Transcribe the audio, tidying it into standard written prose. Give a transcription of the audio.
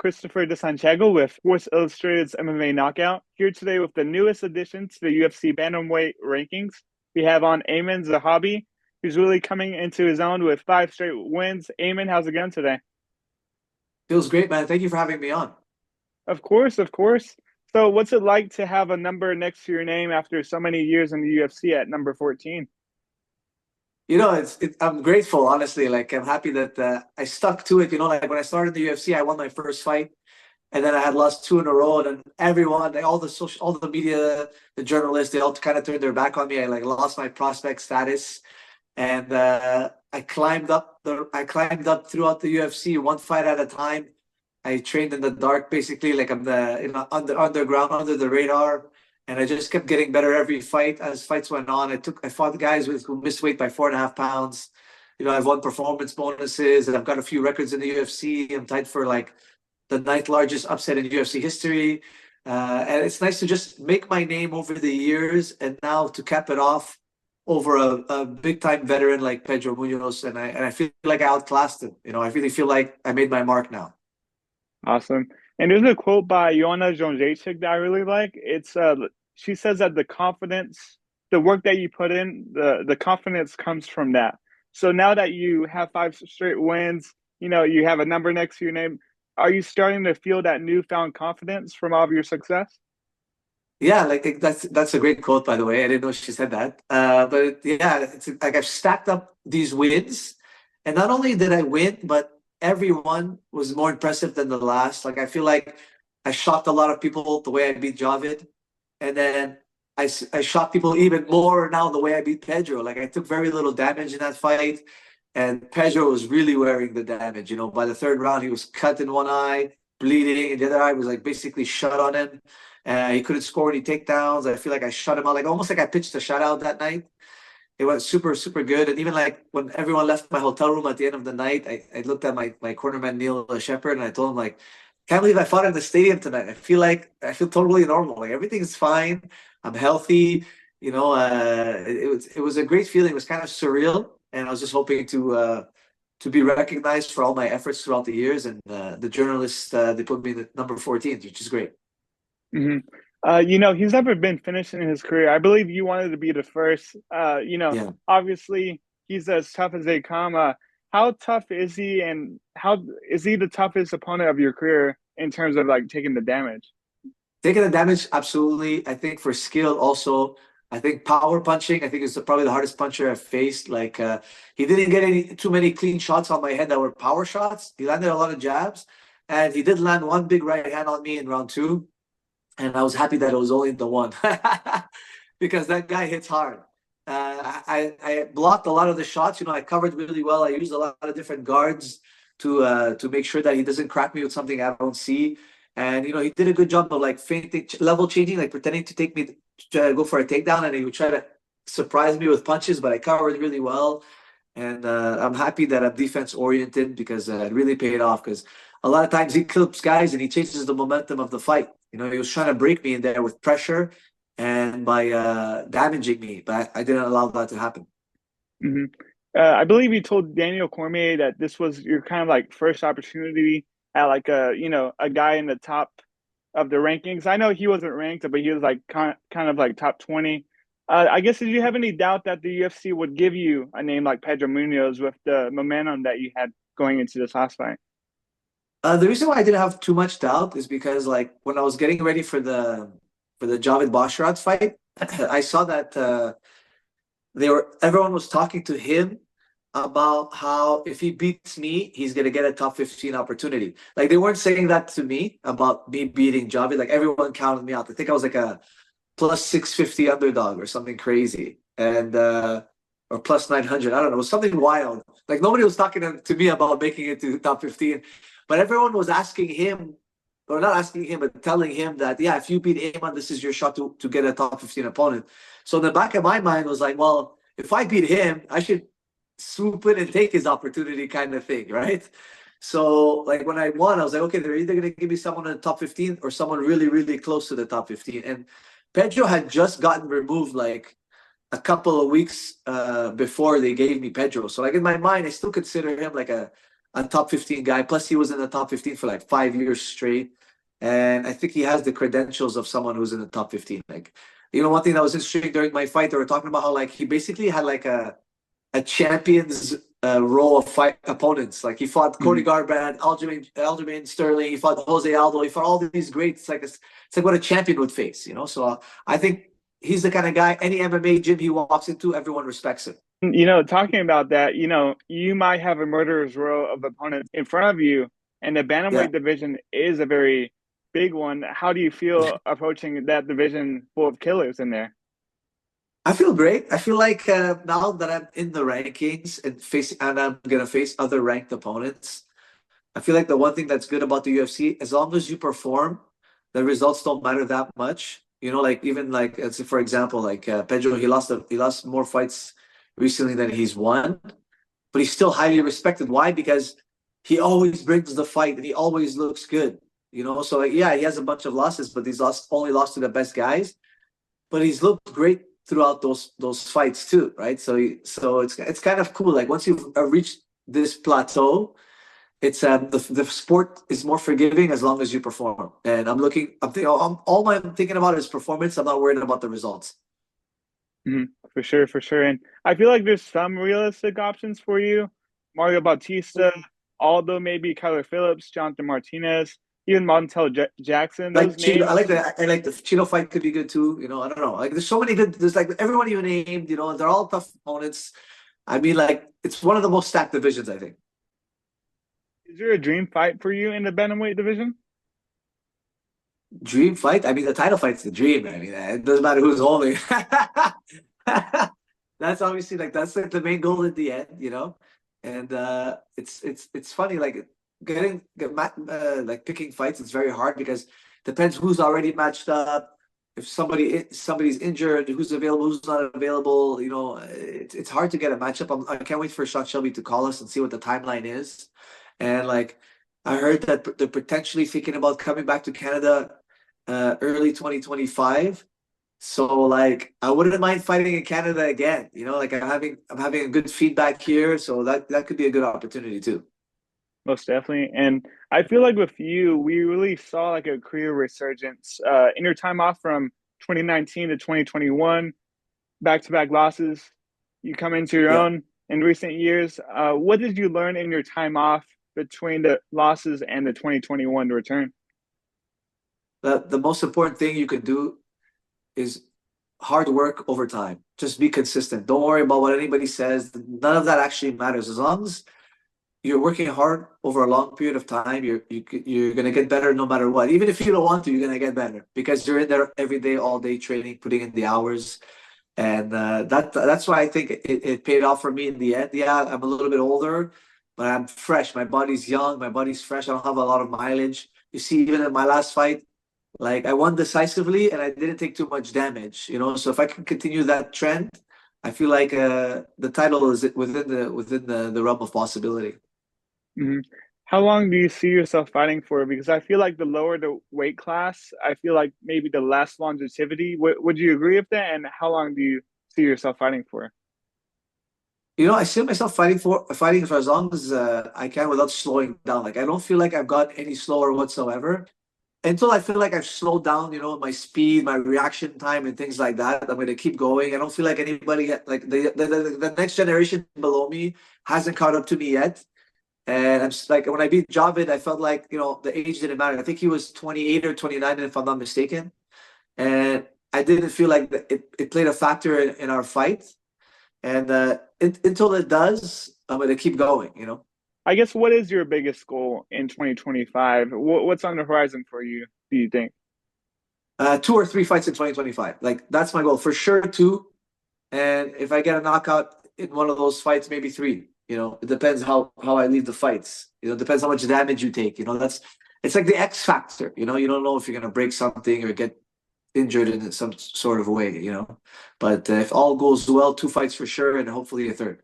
Christopher DeSantiago with Sports Illustrated's MMA Knockout, here today with the newest addition to the UFC Bantamweight rankings. We have on Aiemann Zahabi, who's really coming into his own with 5 straight wins. Aiemann, how's it going today? Feels great, man. Thank you for having me on. Of course, of course. So, what's it like to have a number next to your name after so many years in the UFC at number 14? I'm grateful, honestly. Like, I'm happy that I stuck to it. Like when I started the UFC, I won my first fight, and then I had lost 2 in a row. And everyone, all the media, the journalists, they all kind of turned their back on me. I like lost my prospect status, and I climbed up throughout the UFC, one fight at a time. I trained in the dark, basically, like I'm the underground, under the radar, and I just kept getting better every fight as fights went on. I fought guys who missed weight by 4.5 pounds. I've won performance bonuses, and I've got a few records in the UFC. I'm tied for like the ninth largest upset in UFC history. And it's nice to just make my name over the years, and now to cap it off over a big time veteran like Pedro Munhoz, and I feel like I outclassed him. I really feel like I made my mark now. Awesome. And there's a quote by Joanna Jędrzejczyk that I really like. She says that the confidence, the work that you put in, the confidence comes from that. So now that you have 5 straight wins, you have a number next to your name. Are you starting to feel that newfound confidence from all of your success? Yeah, like that's a great quote, by the way. I didn't know she said that. But yeah, it's like I've stacked up these wins, and not only did I win, but every one was more impressive than the last. Like I feel like I shocked a lot of people the way I beat Javid, and then I shocked people even more now the way I beat Pedro. Like I took very little damage in that fight, and Pedro was really wearing the damage. By the third round, he was cut in one eye, bleeding, and the other eye was like basically shut on him. He couldn't score any takedowns. I feel like I shut him out, like almost like I pitched a shutout that night. It was super, super good. And even like when everyone left my hotel room at the end of the night, I looked at my cornerman Neil Shepherd, and I told him like, can't believe I fought in the stadium tonight. I feel totally normal. Like everything's fine. I'm healthy. It was a great feeling. It was kind of surreal, and I was just hoping to be recognized for all my efforts throughout the years. And the journalists they put me at number 14, which is great. Hmm. He's never been finished in his career. I believe you wanted to be the first. Yeah. Obviously he's as tough as they come. How tough is he, and how is he the toughest opponent of your career in terms of like taking the damage? Taking the damage, absolutely. I think for skill also. I think power punching, I think is probably the hardest puncher I've faced. Like he didn't get too many clean shots on my head that were power shots. He landed a lot of jabs, and he did land one big right hand on me in round two. And I was happy that it was only the one because that guy hits hard. I blocked a lot of the shots. I covered really well. I used a lot of different guards to make sure that he doesn't crack me with something I don't see. And he did a good job of like feinting, level changing, like pretending to take me to go for a takedown, and he would try to surprise me with punches. But I covered really well, and I'm happy that I'm defense oriented because it really paid off. Because a lot of times he clips guys and he changes the momentum of the fight. He was trying to break me in there with pressure and by damaging me, but I didn't allow that to happen. Hmm. I believe you told Daniel Cormier that this was your kind of like first opportunity at like a guy in the top of the rankings. I know he wasn't ranked, but he was like kind of like top 20. I guess, did you have any doubt that the UFC would give you a name like Pedro Munhoz with the momentum that you had going into this last fight? The reason why I didn't have too much doubt is because like when I was getting ready for the Javid Basharat fight, I saw that everyone was talking to him about how if he beats me, he's gonna get a top 15 opportunity. Like they weren't saying that to me about me beating Javid. Like everyone counted me out. I think I was like a plus 650 underdog or something crazy, and or plus 900. I don't know, it was something wild. Like nobody was talking to me about making it to top 15, but everyone was asking him, or not asking him, but telling him that yeah, if you beat Aiemann, this is your shot to get a top 15 opponent. So in the back of my mind was like, well, if I beat him, I should swoop in and take his opportunity, kind of thing, right? So like when I won, I was like, okay, they're either gonna give me someone in the top 15 or someone really, really close to the top 15. And Pedro had just gotten removed like a couple of weeks before they gave me Pedro. So like in my mind, I still consider him like a top 15 guy. Plus, he was in the top 15 for like 5 years straight. And I think he has the credentials of someone who's in the top 15. Like, one thing that was interesting during my fight, they were talking about how like he basically had like a champion's row of fight opponents. Like he fought Cody Mhm. Garbrandt, Aljamain Sterling, he fought Jose Aldo, he fought all these greats. It's like what a champion would face. So I think he's the kind of guy any MMA gym he walks into, everyone respects him. Talking about that, you might have a murderer's row of opponents in front of you, and the Yeah. bantamweight division is a very big one. How do you feel approaching that division full of killers in there? I feel great. I feel like now that I'm in the rankings and I'm gonna face other ranked opponents, I feel like the one thing that's good about the UFC, as long as you perform, the results don't matter that much. Like even like let's say for example, like Pedro, he lost more fights recently than he's won, but he's still highly respected. Why? Because he always brings the fight and he always looks good. So like yeah, he has a bunch of losses, but he's only lost to the best guys. But he's looked great throughout those fights too, right? So it's kind of cool. Like once you've reached this plateau, it's the sport is more forgiving as long as you perform. And all I'm thinking about is performance. I'm not worried about the results. Mhm. For sure, for sure. And I feel like there's some realistic options for you. Mario Bautista, Aldo, maybe Kyler Phillips, Jonathan Martinez, even Montel Jackson. Like Those Cheeto, I like names. the I like the Cheeto fight could be good too. I don't know. Like there's so many good. There's like everyone you named. They're all tough opponents. I mean, like it's one of the most stacked divisions, I think. Is there a dream fight for you in the bantamweight division? Dream fight. I mean, the title fight's the dream. I mean, it doesn't matter who's holding. That's obviously that's like the main goal at the end. And it's funny like like picking fights. It's very hard because it depends who's already matched up. If somebody's injured, who's available, who's not available. It's hard to get a matchup. I can't wait for Sean Shelby to call us and see what the timeline is. And like I heard that they're potentially thinking about coming back to Canada early 2025. So like I wouldn't mind fighting in Canada again. Like I'm having a good feedback here, so that could be a good opportunity too. Most definitely. And I feel like with you, we really saw like a career resurgence. In your time off from 2019 to 2021, back-to-back losses, you come into your Yeah. own in recent years. What did you learn in your time off between the losses and the 2021 return? The most important thing you can do is hard work over time. Just be consistent. Don't worry about what anybody says. None of that actually matters. As long as you're working hard over a long period of time, you're gonna get better no matter what. Even if you don't want to, you're gonna get better because you're in there every day, all day training, putting in the hours. And that's why I think it paid off for me in the end. Yeah, I'm a little bit older, but I'm fresh. My body's young. My body's fresh. I don't have a lot of mileage. You see, even in my last fight, like I won decisively and I didn't take too much damage. So if I can continue that trend, I feel like the title is within the realm of possibility. Mhm. How long do you see yourself fighting for? Because I feel like the lower the weight class, I feel like maybe the less longevity. Would you agree with that? And how long do you see yourself fighting for? I see myself fighting for as long as I can without slowing down. Like I don't feel like I've got any slower whatsoever. Until I feel like I've slowed down, my speed, my reaction time, and things like that. I'm gonna keep going. I don't feel like anybody like the next generation below me hasn't caught up to me yet. And I'm just like when I beat Javid, I felt like the age didn't matter. I think he was 28 or 29, if I'm not mistaken. And I didn't feel like it played a factor in our fight. And until it does, I'm gonna keep going. I guess what is your biggest goal in 2025? What's on the horizon for you, do you think? 2 or 3 fights in 2025. Like that's my goal for sure. Two, and if I get a knockout in one of those fights, maybe three. It depends how I leave the fights. It depends how much damage you take. It's like the X factor. You don't know if you're gonna break something or get injured in some sort of way. But if all goes well, 2 fights for sure, and hopefully a third.